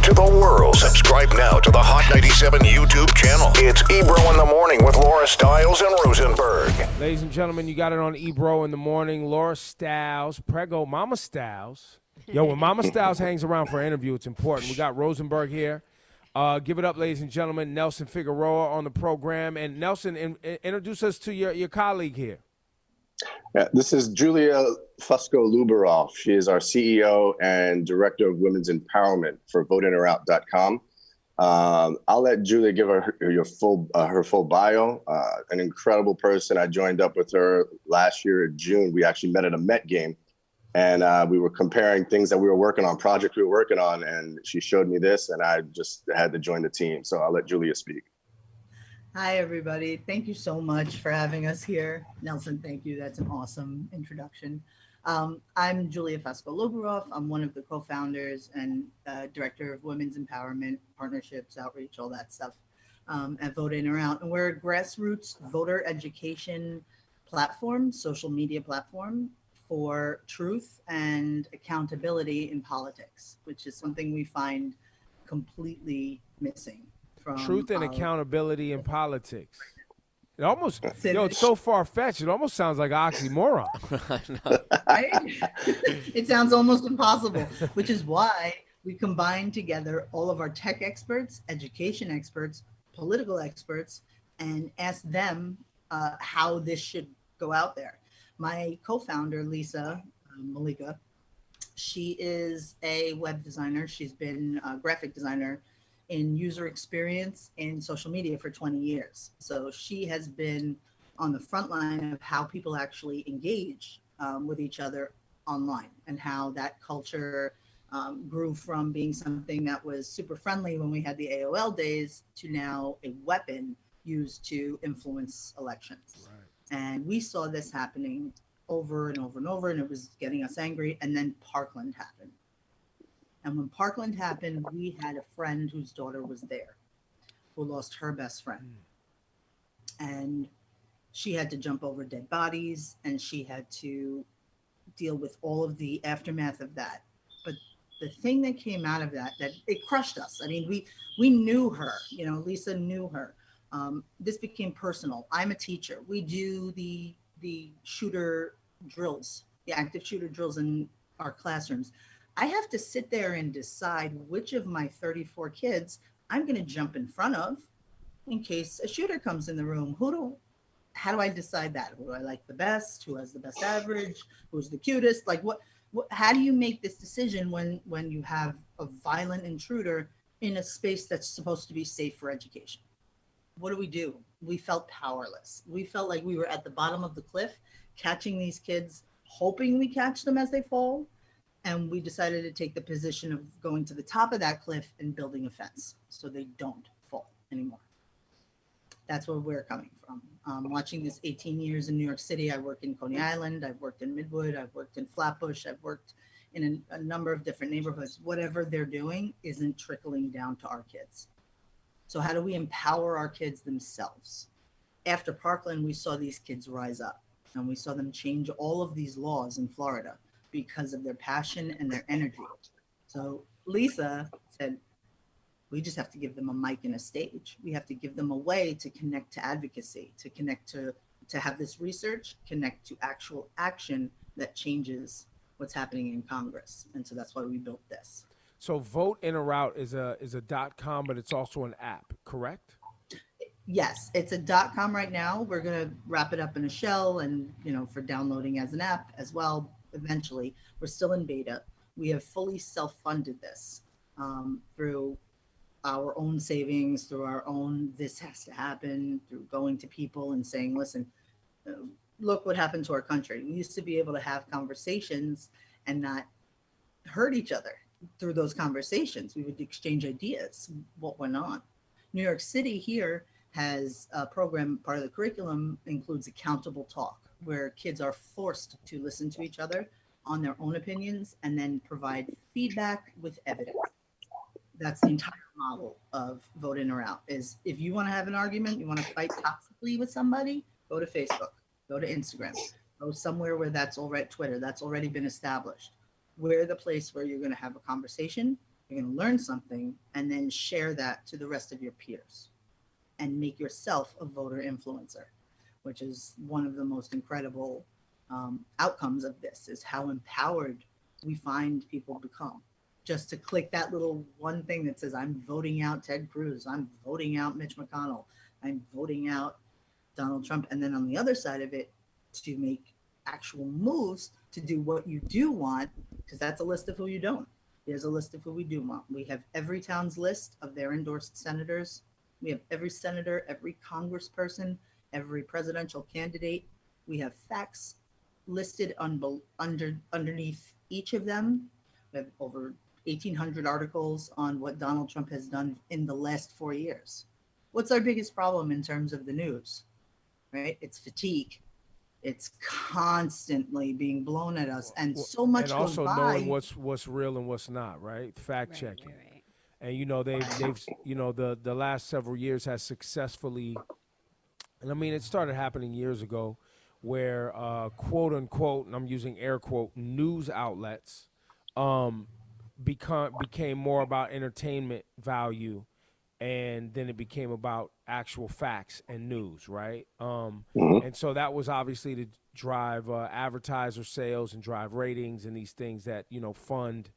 to the world. Subscribe now to the Hot 97 YouTube channel. It's Ebro in the Morning with Laura Stiles and Rosenberg. Ladies and gentlemen, you got it on Ebro in the Morning. Laura Stiles, Prego, Mama Stiles. Yo, when Mama Stiles hangs around for an interview, it's important. We got Rosenberg here. Give it up, ladies and gentlemen. Nelson Figueroa on the program. And Nelson, introduce us to your colleague here. Yeah, this is Julia Fusco-Luberoff. She is our CEO and Director of Women's Empowerment for VotinGerOut.com. I'll let Julia give her full bio. An incredible person. I joined up with her last year in June. We actually met at a Met game, and we were comparing things that we were working on, projects we were working on, and she showed me this, and I just had to join the team. So I'll let Julia speak. Hi, everybody. Thank you so much for having us here. Nelson, thank you. That's an awesome introduction. I'm Julia Fusco-Luberoff. I'm one of the co-founders and Director of Women's Empowerment, Partnerships, Outreach, all that stuff at VotinGerOut. And we're a grassroots voter education platform, social media platform for truth and accountability in politics, which is something we find completely missing. Truth and accountability in politics. It almost, it's so far-fetched. It almost sounds like an oxymoron. Right? It sounds almost impossible, which is why we combine together all of our tech experts, education experts, political experts, and ask them how this should go out there. My co-founder, Lisa Malika, she is a web designer. She's been a graphic designer in user experience in social media for 20 years. So she has been on the front line of how people actually engage with each other online, and how that culture grew from being something that was super friendly when we had the AOL days to now a weapon used to influence elections. Right. And we saw this happening over and over and over, and it was getting us angry. And then Parkland happened. And when Parkland happened, we had a friend whose daughter was there who lost her best friend. And she had to jump over dead bodies, and she had to deal with all of the aftermath of that. But the thing that came out of that it crushed us. I mean, we knew her, Lisa knew her. This became personal. I'm a teacher. We do the shooter drills, the active shooter drills in our classrooms. I have to sit there and decide which of my 34 kids I'm going to jump in front of in case a shooter comes in the room. How do I decide that? Who do I like the best? Who has the best average? Who's the cutest? Like how do you make this decision when you have a violent intruder in a space that's supposed to be safe for education? What do? We felt powerless. We felt like we were at the bottom of the cliff, catching these kids, hoping we catch them as they fall. And we decided to take the position of going to the top of that cliff and building a fence so they don't fall anymore. That's where we're coming from. Watching this 18 years in New York City, I worked in Coney Island, I've worked in Midwood, I've worked in Flatbush, I've worked in a number of different neighborhoods. Whatever they're doing isn't trickling down to our kids. So how do we empower our kids themselves? After Parkland, we saw these kids rise up, and we saw them change all of these laws in Florida because of their passion and their energy. So Lisa said, we just have to give them a mic and a stage. We have to give them a way to connect to advocacy, to connect to have this research, connect to actual action that changes what's happening in Congress. And so that's why we built this. So VotinGerOut is a .com, but it's also an app, correct? Yes, it's a .com right now. We're gonna wrap it up in a shell and for downloading as an app as well. Eventually, we're still in beta. We have fully self-funded this through our own savings, through our own, this has to happen, through going to people and saying, listen, look what happened to our country. We used to be able to have conversations and not hurt each other through those conversations. We would exchange ideas, what went on. New York City here has a program, part of the curriculum includes accountable talk, where kids are forced to listen to each other on their own opinions and then provide feedback with evidence. That's the entire model of VotinGerOut. Is if you want to have an argument, you want to fight toxically with somebody, go to Facebook, go to Instagram, go somewhere where that's already Twitter, that's already been established. We're the place where you're going to have a conversation You're going to learn something and then share that to the rest of your peers and make yourself a voter influencer, which is one of the most incredible outcomes of this, is how empowered we find people become. Just to click that little one thing that says, I'm voting out Ted Cruz, I'm voting out Mitch McConnell, I'm voting out Donald Trump. And then on the other side of it, to make actual moves to do what you do want, because that's a list of who you don't. There's a list of who we do want. We have every town's list of their endorsed senators. We have every senator, every congressperson, every presidential candidate. We have facts listed underneath each of them. We have over 1,800 articles on what Donald Trump has done in the last 4 years. What's our biggest problem in terms of the news, right? It's fatigue. It's constantly being blown at us, and so much and also goes by. knowing what's real and what's not, right? Fact checking. Right. And they've the last several years has successfully, and I mean it started happening years ago, where quote unquote, and I'm using air quote, news outlets became more about entertainment value, and then it became about actual facts and news, right? And so that was obviously to drive advertiser sales and drive ratings and these things that fund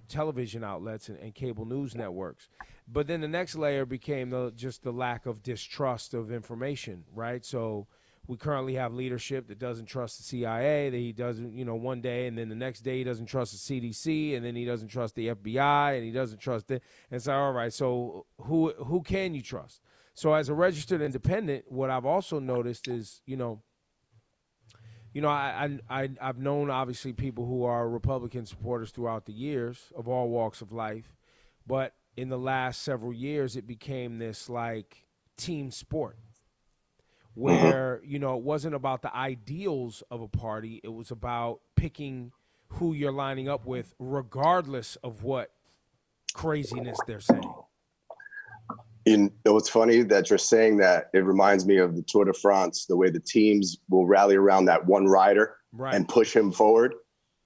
television outlets and cable news networks. But then the next layer became just the lack of distrust of information, right? So we currently have leadership that doesn't trust the CIA, that he doesn't, one day, and then the next day he doesn't trust the CDC, and then he doesn't trust the FBI, and he doesn't trust it. And so, all right, so who can you trust? So as a registered independent, what I've also noticed is, I've known obviously people who are Republican supporters throughout the years of all walks of life, but in the last several years, it became this like team sport, where, it wasn't about the ideals of a party. It was about picking who you're lining up with, regardless of what craziness they're saying. It's funny that you're saying that. It reminds me of the Tour de France, the way the teams will rally around that one rider and push him forward.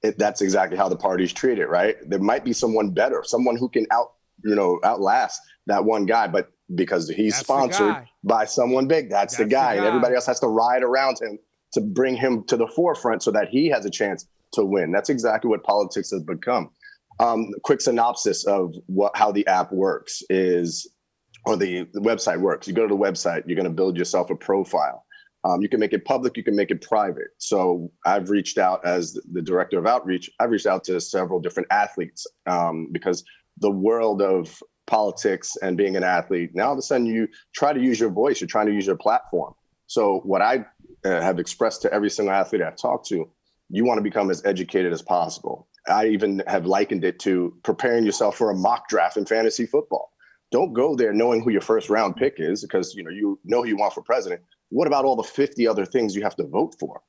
That's exactly how the parties treat it, right? There might be someone better, someone who can outlast that one guy, but because he's sponsored by someone big, that's the guy. And everybody else has to ride around him to bring him to the forefront so that he has a chance to win. That's exactly what politics has become. Quick synopsis of how the app works is, or the website works. You go to the website, you're going to build yourself a profile. You can make it public, you can make it private. So I've reached out as the director of outreach. I've reached out to several different athletes because the world of politics and being an athlete, now all of a sudden you try to use your voice, you're trying to use your platform. So what I have expressed to every single athlete I've talked to, you want to become as educated as possible. I even have likened it to preparing yourself for a mock draft in fantasy football. Don't go there knowing who your first round pick is, because you know who you want for president. What about all the 50 other things you have to vote for?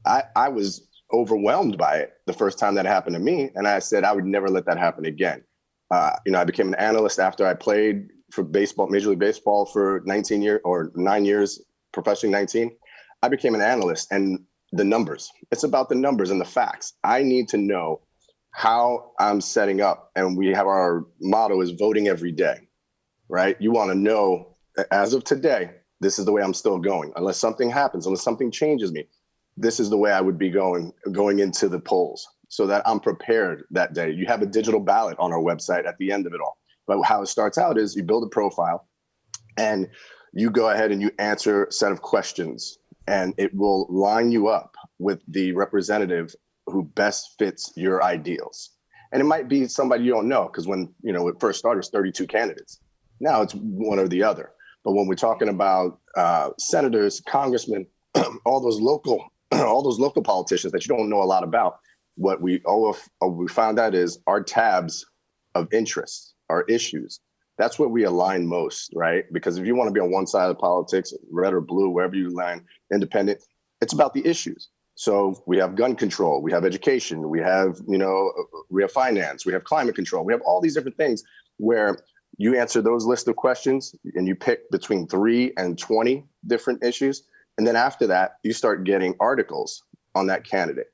I was overwhelmed by it the first time that happened to me, and I said I would never let that happen again. I became an analyst after I played for baseball, Major League Baseball, for 19 years or 9 years, professionally 19. I became an analyst, and the numbers. It's about the numbers and the facts. I need to know how I'm setting up, and we have our motto is voting every day, right? You want to know, as of today, this is the way I'm still going. Unless something happens, unless something changes me, this is the way I would be going into the polls, so that I'm prepared that day. You have a digital ballot on our website at the end of it all. But how it starts out is you build a profile and you go ahead and you answer a set of questions, and it will line you up with the representative who best fits your ideals. And it might be somebody you don't know, because when it first started, it was 32 candidates. Now it's one or the other. But when we're talking about senators, congressmen, all those local politicians that you don't know a lot about, what we found out is our tabs of interest, our issues. That's where we align most, right? Because if you want to be on one side of politics, red or blue, wherever you land, independent, it's about the issues. So we have gun control, we have education, we have finance, we have climate control, we have all these different things where you answer those list of questions and you pick between 3 and 20 different issues. And then after that, you start getting articles on that candidate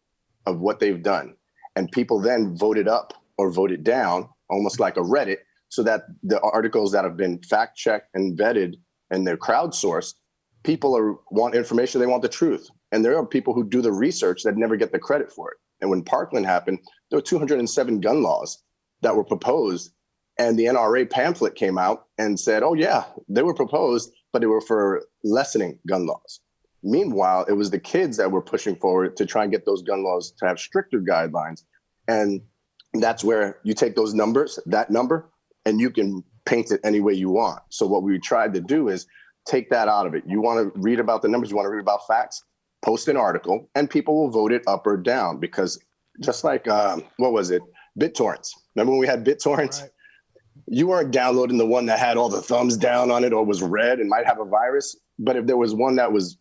of what they've done. And people then vote it up or vote it down almost like a Reddit, so that the articles that have been fact checked and vetted and they're crowdsourced, people want information, they want the truth. And there are people who do the research that never get the credit for it. And when Parkland happened, there were 207 gun laws that were proposed. And the NRA pamphlet came out and said, oh, yeah, they were proposed, but they were for lessening gun laws. Meanwhile, it was the kids that were pushing forward to try and get those gun laws to have stricter guidelines. And that's where you take those numbers, that number, and you can paint it any way you want. So what we tried to do is take that out of it. You want to read about the numbers, you want to read about facts, post an article, and people will vote it up or down. Because just like, what was it? BitTorrents. Remember when we had BitTorrents? Right. You weren't downloading the one that had all the thumbs down on it or was red and might have a virus. But if there was one that was,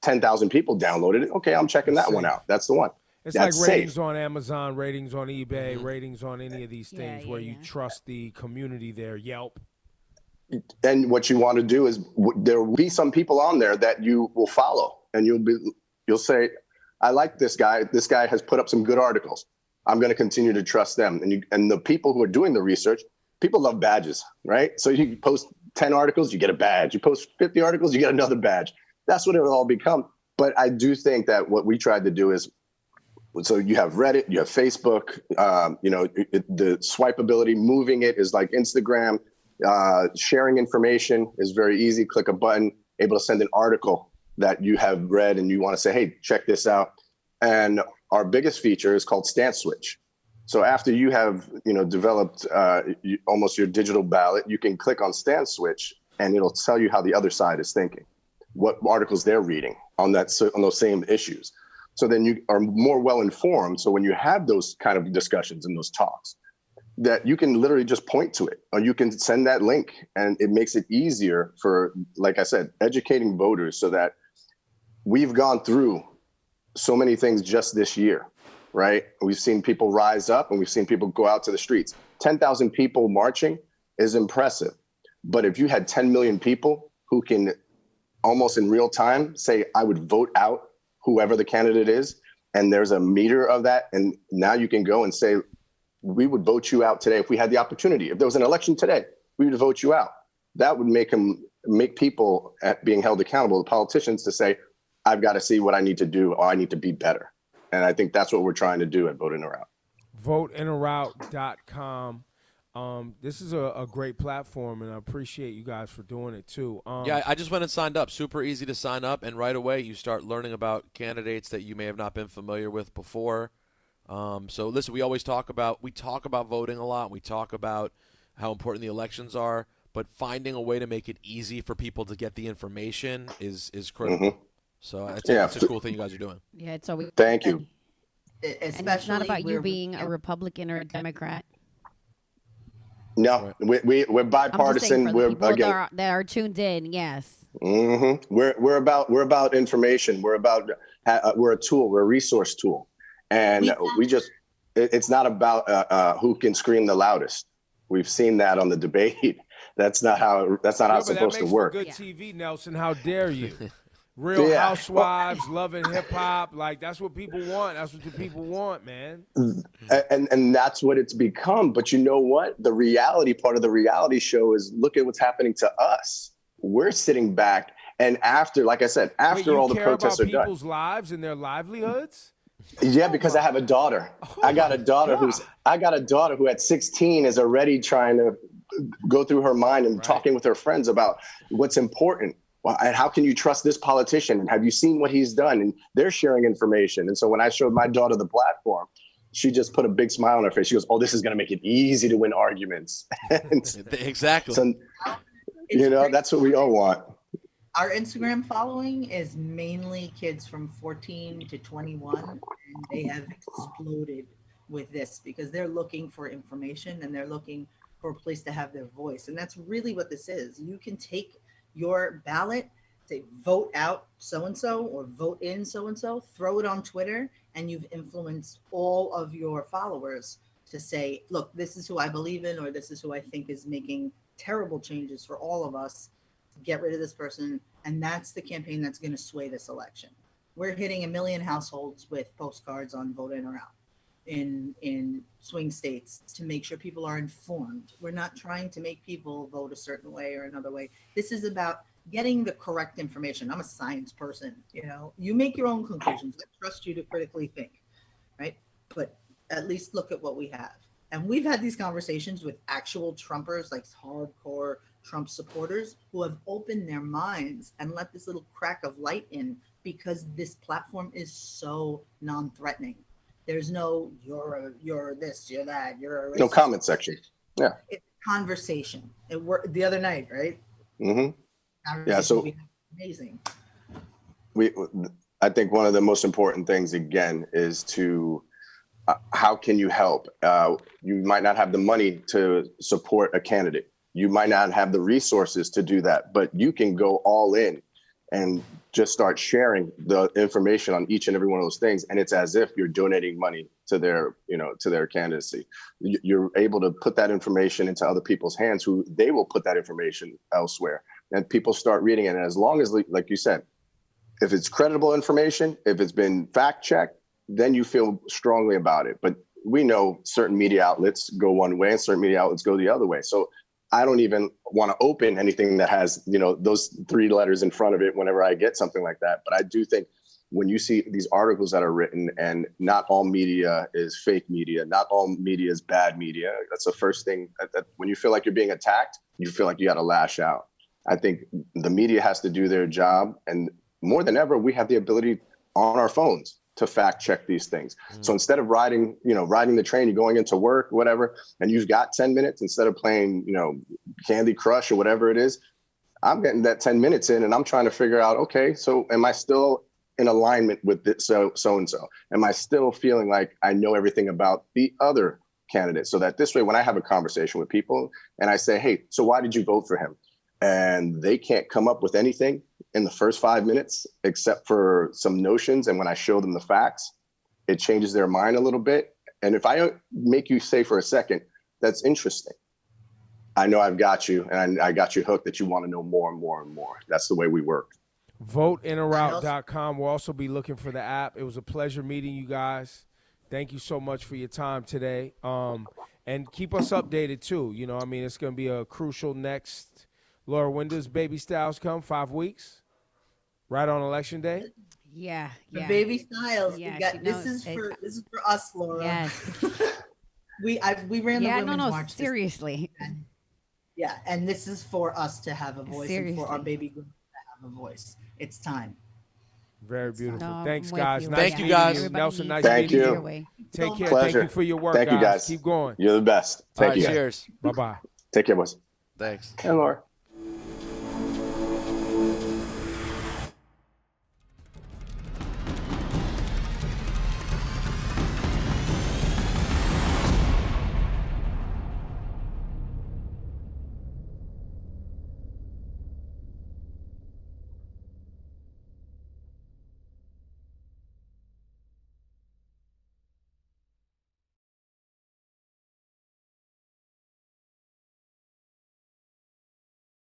10,000 people downloaded it, okay, I'm checking that one out. That's the one. It's That's like ratings safe. On Amazon, ratings on eBay, ratings on any of these things where you trust the community there, Yelp. And what you want to do is there will be some people on there that you will follow, and you'll say, I like this guy. This guy has put up some good articles. I'm going to continue to trust them. And the people who are doing the research, people love badges, right? So you post 10 articles, you get a badge. You post 50 articles, you get another badge. That's what it will all become. But I do think that what we tried to do is, so you have Reddit, you have Facebook, the swipeability, moving it is like Instagram. Sharing information is very easy. Click a button, able to send an article that you have read and you want to say, hey, check this out. And our biggest feature is called Stance Switch. So after you have, developed almost your digital ballot, you can click on Stance Switch and it'll tell you how the other side is thinking, what articles they're reading on those same issues. So then you are more well-informed. So when you have those kind of discussions and those talks, that you can literally just point to it, or you can send that link, and it makes it easier for, like I said, educating voters, so that we've gone through so many things just this year, right? We've seen people rise up and we've seen people go out to the streets. 10,000 people marching is impressive. But if you had 10 million people who can almost in real time say, I would vote out whoever the candidate is, and there's a meter of that, and now you can go and say, we would vote you out today if we had the opportunity. If there was an election today, we would vote you out. That would make people being held accountable, the politicians, to say, I've got to see what I need to do, or I need to be better. And I think that's what we're trying to do at VotinGerOut. VotinGerOut.com. This is a great platform, and I appreciate you guys for doing it too. I just went and signed up. Super easy to sign up, and right away you start learning about candidates that you may have not been familiar with before. So listen, we talk about voting a lot. We talk about how important the elections are, but finding a way to make it easy for people to get the information is critical. Mm-hmm. So that's a cool thing you guys are doing. Yeah, it's always. Thank you. And it's not about you being a Republican or a Democrat. No, we're bipartisan. We're that are tuned in. Yes. Mm-hmm. We're about information. We're a tool. We're a resource tool, and it's not about who can scream the loudest. We've seen that on the debate. That's not how it's supposed to work. Good TV, Nelson. How dare you? Real Housewives, loving hip hop, like that's what people want. That's what the people want, man. And that's what it's become. But you know what? The reality part of the reality show is, look at what's happening to us. We're sitting back, and after, like I said, after all the protests are done, people's lives and their livelihoods. Yeah, because I have a daughter. I got a daughter who at 16 is already trying to go through her mind and talking with her friends about what's important. Well, and how can you trust this politician? And have you seen what he's done? And they're sharing information. And so when I showed my daughter the platform, she just put a big smile on her face. She goes, "Oh, this is going to make it easy to win arguments." Exactly. So, that's what we all want. Our Instagram following is mainly kids from 14 to 21, and they have exploded with this because they're looking for information and they're looking for a place to have their voice. And that's really what this is. You can take your ballot, say vote out so-and-so or vote in so-and-so, throw it on Twitter, and you've influenced all of your followers to say, look, this is who I believe in, or this is who I think is making terrible changes for all of us. Get rid of this person. And that's the campaign that's going to sway this election. We're hitting 1 million households with postcards on VotinGerOut. in swing states to make sure people are informed. We're not trying to make people vote a certain way or another way. This is about getting the correct information. I'm a science person, you know. You make your own conclusions. I trust you to critically think, right? But at least look at what we have. And we've had these conversations with actual Trumpers, like hardcore Trump supporters, who have opened their minds and let this little crack of light in, because this platform is so non-threatening. There's no you're this, you're that, you're a racist. No comment section. Yeah. It's conversation. It worked the other night, right? Mm-hmm. Yeah. So amazing. I think one of the most important things again is to how can you help? You might not have the money to support a candidate. You might not have the resources to do that, but you can go all in and just start sharing the information on each and every one of those things. And it's as if you're donating money to their, to their candidacy. You're able to put that information into other people's hands who they will put that information elsewhere. And people start reading it. And as long as, like you said, if it's credible information, if it's been fact checked, then you feel strongly about it. But we know certain media outlets go one way and certain media outlets go the other way. So I don't even want to open anything that has, those 3 letters in front of it whenever I get something like that. But I do think when you see these articles that are written, and not all media is fake media, not all media is bad media. That's the first thing that when you feel like you're being attacked, you feel like you got to lash out. I think the media has to do their job. And more than ever, we have the ability on our phones to fact check these things. So instead of riding the train, you're going into work, whatever, and you've got 10 minutes, instead of playing, Candy Crush or whatever it is, I'm getting that 10 minutes in and I'm trying to figure out, okay, so am I still in alignment with this, so-and-so? Am I still feeling like I know everything about the other candidate? So that this way, when I have a conversation with people and I say, hey, so why did you vote for him? And they can't come up with anything in the first 5 minutes, except for some notions. And when I show them the facts, it changes their mind a little bit. And if I make you say for a second, that's interesting, I know I've got you, and I got you hooked that you want to know more and more and more. That's the way we work. VotinGerOut.com. We'll also be looking for the app. It was a pleasure meeting you guys. Thank you so much for your time today. And keep us updated too. It's going to be a crucial next. Laura, when does Baby Styles come? 5 weeks? Right on Election Day? Yeah. The Baby Styles. Yeah, this is for us, Laura. Yes. we ran the women's march. Seriously. And this is for us to have a voice, Seriously. and for our baby girls to have a voice. It's time. Very beautiful. No, Thanks, I'm with guys. you. Nice Thank you, meeting guys. Everybody Nelson, needs nice Thank meeting you. your way. Take care. Pleasure. Thank you for your work, Thank you, guys. Keep going. You're the best. All Thank right, you, guys. cheers. Bye-bye. Take care, boys. Thanks. And Laura.